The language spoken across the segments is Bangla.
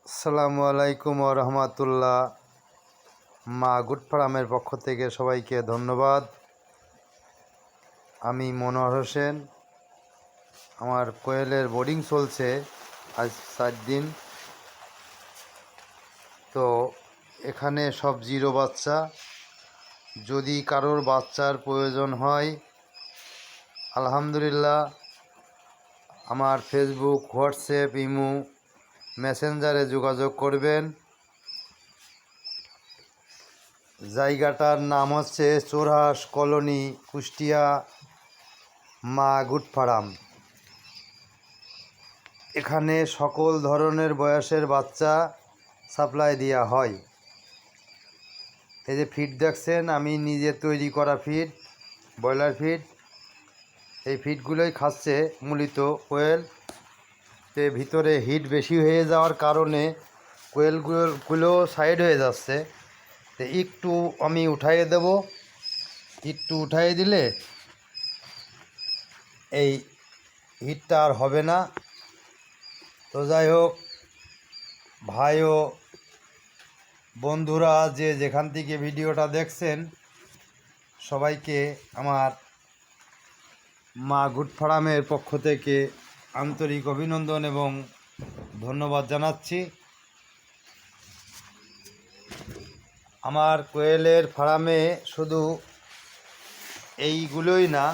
আসসালামু আলাইকুম ওয়া রাহমাতুল্লাহ। মা গুড ফার্মের পক্ষ থেকে সবাইকে ধন্যবাদ। আমি মনোয়ার হোসেন। আমার কোয়েলের বোর্ডিং চলছে আজ 4 দিন। তো এখানে সব জিরো বাচ্চা। যদি কারোর বাচ্চার প্রয়োজন হয় আলহামদুলিল্লাহ আমার ফেসবুক, হোয়াটসঅ্যাপ, ইমো, মেসেঞ্জারে যোগাযোগ করবেন। জায়গাটার নাম হচ্ছে চোরহাস কলোনি, কুষ্টিয়া, মা গুড ফার্ম। এখানে সকল ধরনের বয়সের বাচ্চা সাপ্লাই দেওয়া হয়। এই যে ফিড দেখছেন, আমি নিজে তৈরি করা ফিড, ব্রয়লার ফিড। এই ফিডগুলোই খাচ্ছে মূলত কোয়েল। তে ভিতরে হিট বেশি হয়ে যাওয়ার কারণে কোয়েলগুলো সাইড হয়ে যাচ্ছে। তো একটু আমি উঠাইয়ে দেব, একটু উঠাইয়ে দিলে এই হিটটা আর হবে না। তো যাই হোক, ভাই ও বন্ধুরা যে যেখান থেকে ভিডিওটা দেখছেন সবাইকে আমার মা গুড ফার্মের পক্ষ থেকে আন্তরিক অভিনন্দন এবং ধন্যবাদ জানাচ্ছি। আমার কোয়েলের ফার্মে শুধু এইগুলোই না,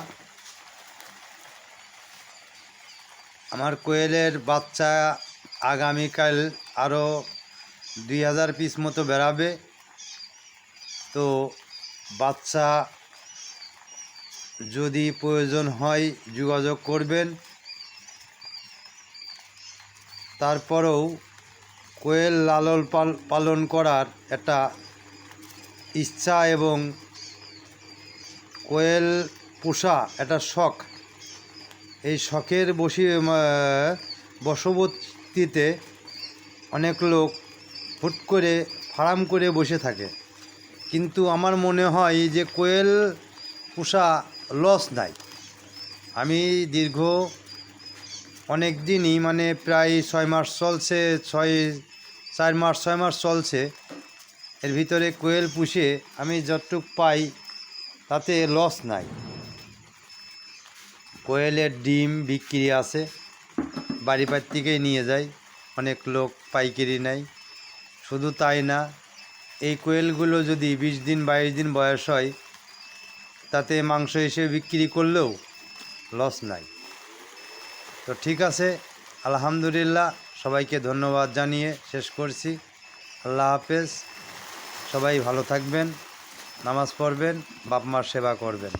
আমার কোয়েলের বাচ্চা আগামীকাল আরও 2000 পিস মতো বেরাবে। তো বাচ্চা যদি প্রয়োজন হয় যোগাযোগ করবেন। তারপরেও কোয়েল লালন পালন করার একটা ইচ্ছা এবং কোয়েল পোষা একটা শখ। এই শখের বশবর্তীতে অনেক লোক হুট করে ফার্ম করে বসে থাকে, কিন্তু আমার মনে হয় যে কোয়েল পোষা লস নাই। আমি দীর্ঘ অনেক দিনই মানে প্রায় 6 মাস চলছে, 4 মাস 6 মাস চলছে। এর ভিতরে কোয়েল পুষে আমি যতটুক পাই তাতে লস নাই। কোয়েলের ডিম বিক্রি আছে, বাড়ি থেকেই নিয়ে যায় অনেক লোক, পাইকারি নেয়। শুধু তাই না, এই কোয়েলগুলো যদি 20 দিন 22 দিন বয়স হয় তাতে মাংস হিসেবে বিক্রি করলেও লস নাই। তো ঠিক আছে, আলহামদুলিল্লাহ, সবাইকে ধন্যবাদ জানিয়ে শেষ করছি। আল্লাহ হাফেজ। সবাই ভালো থাকবেন, নামাজ পড়বেন, বাপ মার সেবা করবেন।